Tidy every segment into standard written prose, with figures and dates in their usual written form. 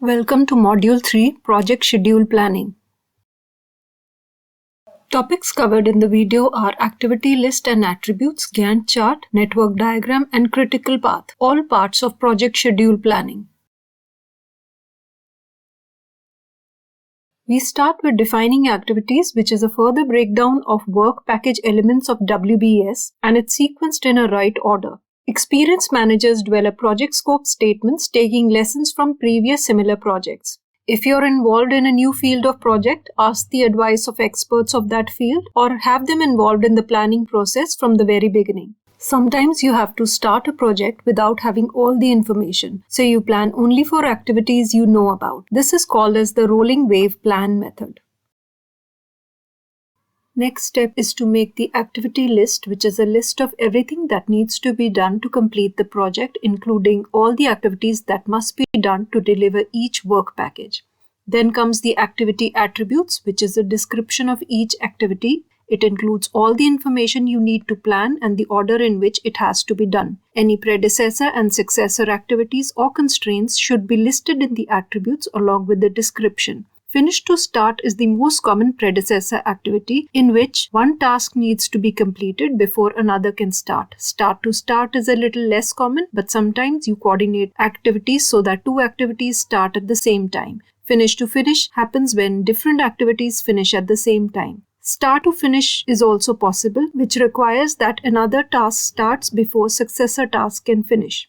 Welcome to Module 3, Project Schedule Planning. Topics covered in the video are activity list and attributes, Gantt chart, network diagram, and critical path, all parts of project schedule planning. We start with defining activities, which is a further breakdown of work package elements of WBS, and it's sequenced in a right order. Experienced managers develop project scope statements taking lessons from previous similar projects. If you're involved in a new field of project, ask the advice of experts of that field or have them involved in the planning process from the very beginning. Sometimes you have to start a project without having all the information, so you plan only for activities you know about. This is called as the rolling wave plan method. Next step is to make the activity list, which is a list of everything that needs to be done to complete the project, including all the activities that must be done to deliver each work package. Then comes the activity attributes, which is a description of each activity. It includes all the information you need to plan and the order in which it has to be done. Any predecessor and successor activities or constraints should be listed in the attributes along with the description. Finish to start is the most common predecessor activity in which one task needs to be completed before another can start. Start to start is a little less common, but sometimes you coordinate activities so that two activities start at the same time. Finish to finish happens when different activities finish at the same time. Start to finish is also possible, which requires that another task starts before successor task can finish.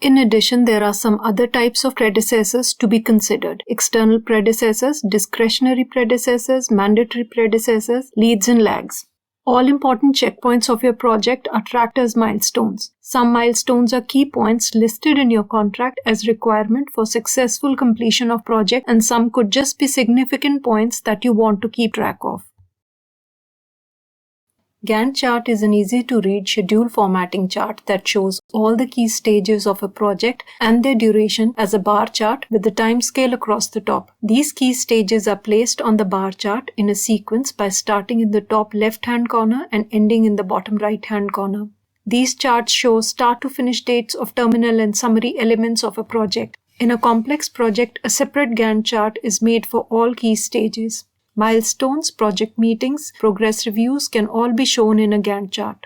In addition, there are some other types of predecessors to be considered: external predecessors, discretionary predecessors, mandatory predecessors, leads and lags. All important checkpoints of your project are tracked as milestones. Some milestones are key points listed in your contract as requirement for successful completion of project, and some could just be significant points that you want to keep track of. Gantt chart is an easy-to-read schedule formatting chart that shows all the key stages of a project and their duration as a bar chart with the timescale across the top. These key stages are placed on the bar chart in a sequence by starting in the top left-hand corner and ending in the bottom right-hand corner. These charts show start-to-finish dates of terminal and summary elements of a project. In a complex project, a separate Gantt chart is made for all key stages. Milestones, project meetings, progress reviews can all be shown in a Gantt chart.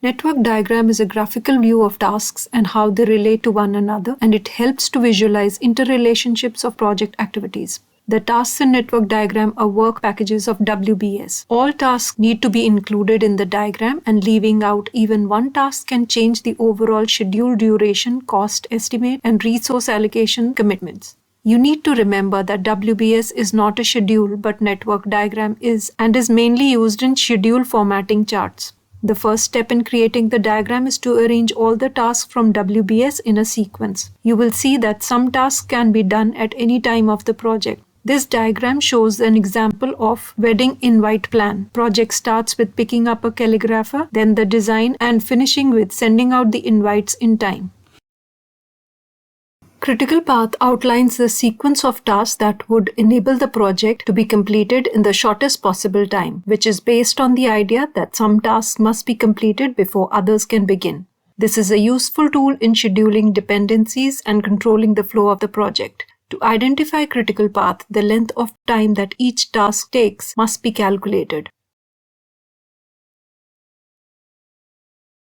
Network diagram is a graphical view of tasks and how they relate to one another, and it helps to visualize interrelationships of project activities. The tasks in network diagram are work packages of WBS. All tasks need to be included in the diagram, and leaving out even one task can change the overall schedule duration, cost estimate, and resource allocation commitments. You need to remember that WBS is not a schedule, but network diagram is, and is mainly used in schedule formatting charts. The first step in creating the diagram is to arrange all the tasks from WBS in a sequence. You will see that some tasks can be done at any time of the project. This diagram shows an example of wedding invite plan. Project starts with picking up a calligrapher, then the design, and finishing with sending out the invites in time. Critical path outlines the sequence of tasks that would enable the project to be completed in the shortest possible time, which is based on the idea that some tasks must be completed before others can begin. This is a useful tool in scheduling dependencies and controlling the flow of the project. To identify critical path, the length of time that each task takes must be calculated.